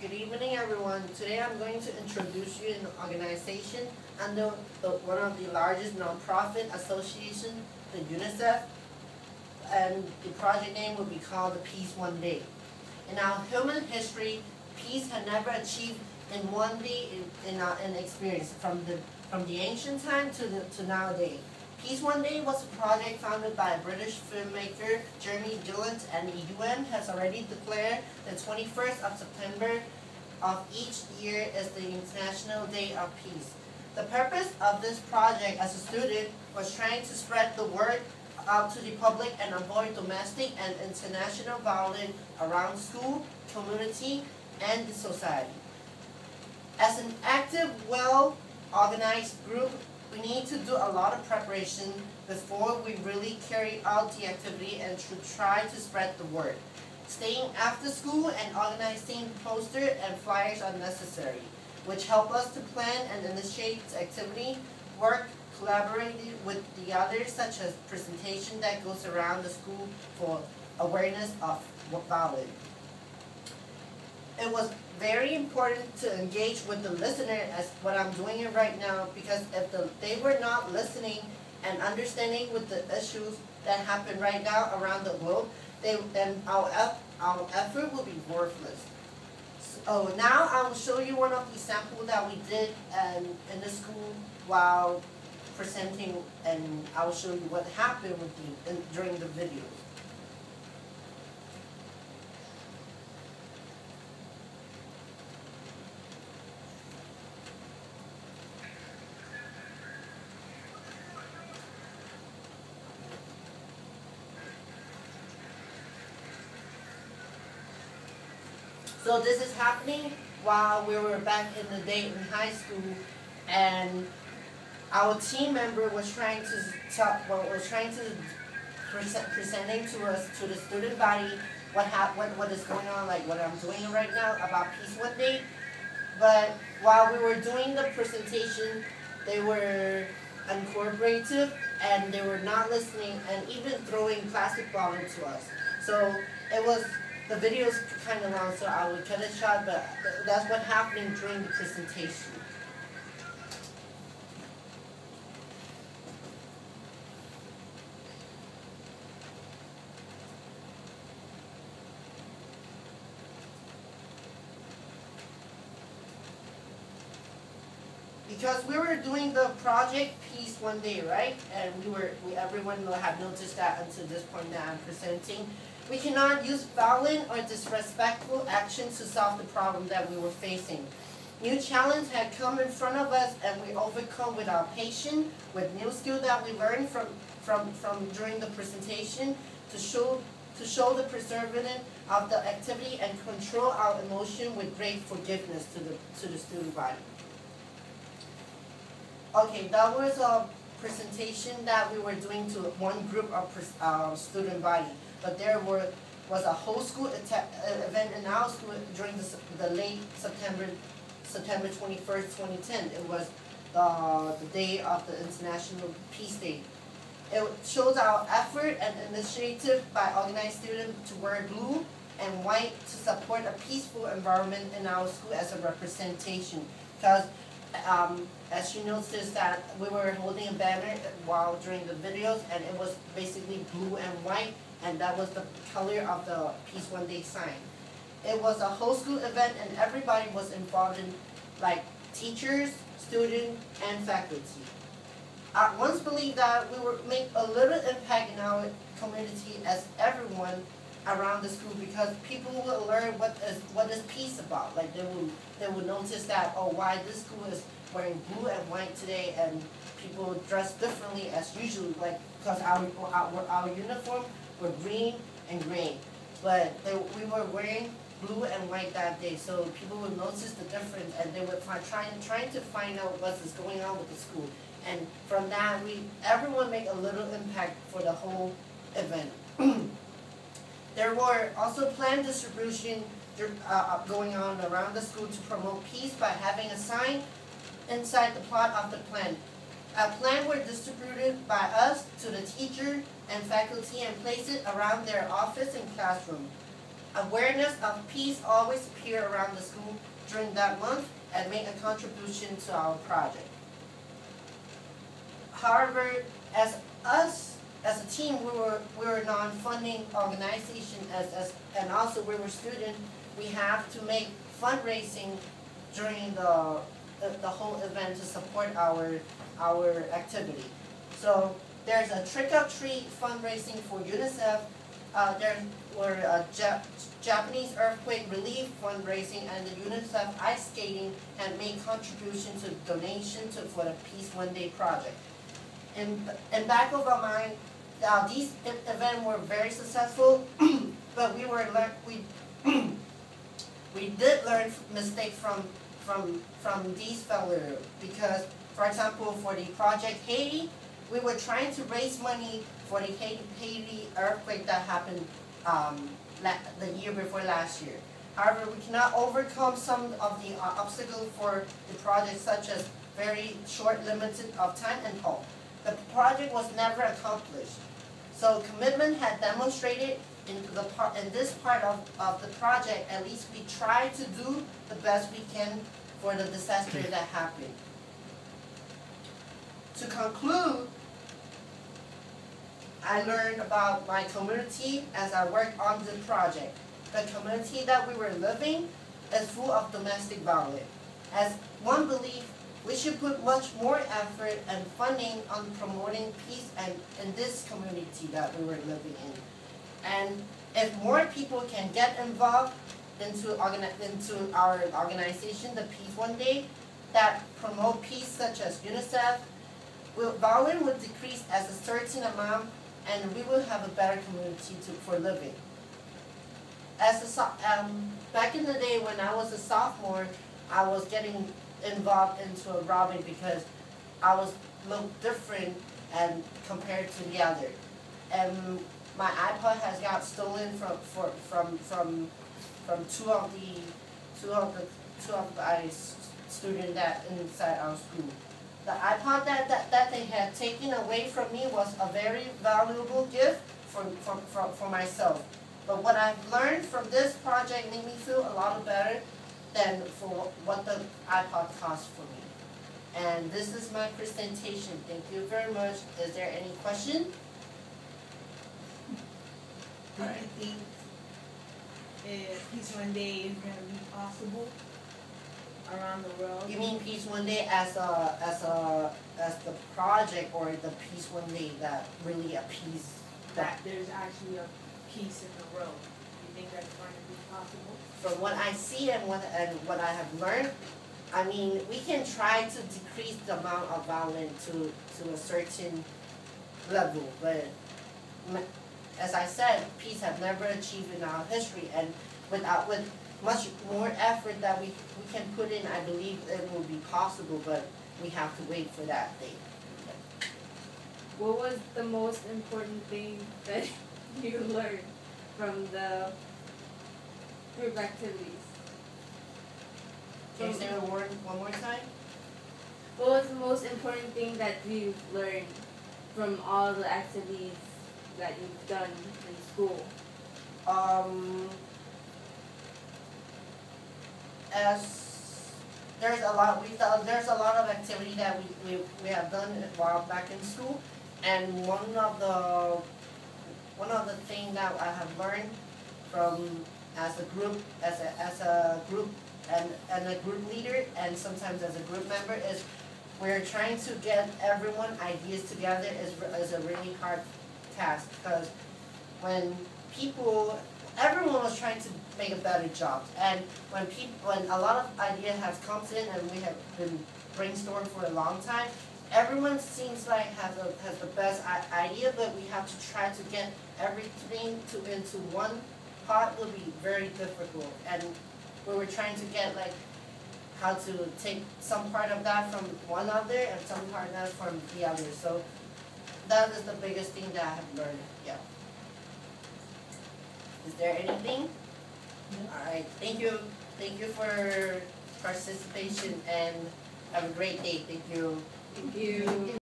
Good evening, everyone. Today I'm going to introduce you an organization under one of the largest nonprofit associations, the UNICEF, and the project name will be called the Peace One Day. In our human history, peace had never achieved in one day in experience from the ancient time to nowadays. Peace One Day was a project founded by British filmmaker Jeremy Gillant, and the UN has already declared the 21st of September of each year as the International Day of Peace. The purpose of this project as a student was trying to spread the word out to the public and avoid domestic and international violence around school, community, and the society. As an active, well-organized group, we need to do a lot of preparation before we really carry out the activity and should try to spread the word. Staying after school and organizing posters and flyers are necessary, which help us to plan and initiate the activity, work collaborating with the others, such as presentation that goes around the school for awareness of violence. It was very important to engage with the listener as what I'm doing it right now, because if they were not listening and understanding with the issues that happen right now around the globe, then our effort will be worthless. So now I will show you one of the samples that we did in the school while presenting, and I will show you what happened with during the videos. So this is happening while we were back in the day in high school, and our team member was trying to presenting to us, to the student body, what is going on, like what I'm doing right now about Peace One Day. But while we were doing the presentation, they were uncooperative and they were not listening and even throwing plastic bottles to us. So the video is kind of long, so I will cut it short, but that's what happened during the presentation. Because we were doing the project Peace One Day, right? And everyone had noticed that until this point that I'm presenting. We cannot use violent or disrespectful actions to solve the problem that we were facing. New challenges had come in front of us, and we overcome with our patience, with new skills that we learned from during the presentation to show the preservation of the activity and control our emotion with great forgiveness to the student body. Okay, that was a presentation that we were doing to one group of student body. But there was a whole school event in our school during the late September 21st, 2010. It was the day of the International Peace Day. It shows our effort and initiative by organized students to wear blue and white to support a peaceful environment in our school as a representation. Because as you noticed that we were holding a banner while during the videos, and it was basically blue and white, and that was the color of the Peace One Day sign. It was a whole school event, and everybody was involved in, like teachers, students, and faculty. I once believed that we would make a little impact in our community as everyone around the school, because people will learn what is peace about. Like they will notice that, oh, why this school is wearing blue and white today, and people dress differently as usual, like because our uniform were green and gray, but we were wearing blue and white that day, so people would notice the difference, and they would trying to find out what is going on with the school, and from that everyone make a little impact for the whole event. There were also plan distribution going on around the school to promote peace by having a sign inside the plot of the plan. A plan were distributed by us to the teacher and faculty and placed it around their office and classroom. awareness of peace always appear around the school during that month and make a contribution to our project. However, as a team, we were non-funding organization and also we were students. We have to make fundraising during the whole event to support our activity. So there's a trick or treat fundraising for UNICEF. There were Japanese earthquake relief fundraising and the UNICEF ice skating and made contribution to donation for the Peace One Day project. In back of our mind, these events were very successful, but we did learn mistakes from these failures because, for example, for the project Haiti, we were trying to raise money for the Haiti earthquake that happened the year before last year. However, we cannot overcome some of the obstacles for the project, such as very short, limited of time and hope. The project was never accomplished. So commitment had demonstrated in this part of the project. At least we try to do the best we can for the disaster that happened. To conclude, I learned about my community as I worked on the project. The community that we were living is full of domestic violence. As one belief, we should put much more effort and funding on promoting peace and in this community that we were living in. And if more people can get involved into our organization, the Peace One Day, that promote peace, such as UNICEF, violence would decrease as a certain amount, and we will have a better community for living. Back in the day when I was a sophomore, I was getting involved into a robbery because I was looked different and compared to the other. And my iPod has got stolen from two of the students that inside our school. The iPod that they had taken away from me was a very valuable gift for myself. But what I've learned from this project made me feel a lot better than for what the iPod cost for me. And this is my presentation. Thank you very much. Is there any question? Do you think Peace One Day is going to be possible around the world? You mean Peace One Day as the project, or the Peace One Day that really appease that there's actually a peace in the world? Do you think that's going to be possible? From what I see and what I have learned, I mean, we can try to decrease the amount of violence to a certain level, but as I said, peace has never achieved in our history, and with much more effort that we can put in, I believe it will be possible, but we have to wait for that day. What was the most important thing that you learned from the group activities? Can you say the word one more time? What was the most important thing that you've learned from all the activities that you've done in school? As there's a lot of activity that we have done while back in school, and one of the things that I have learned from as a group and a group leader, and sometimes as a group member, is we're trying to get everyone ideas together is a really hard task, because when everyone was trying to make a better job, and when a lot of ideas have come in and we have been brainstorming for a long time, everyone seems like has the best idea, but we have to try to get everything into one pot will be very difficult, and we were trying to get like how to take some part of that from one other and some part of that from the other. So that is the biggest thing that I have learned. Yeah. Is there anything? No. All right. Thank you. Thank you for participation, and have a great day. Thank you. Thank you.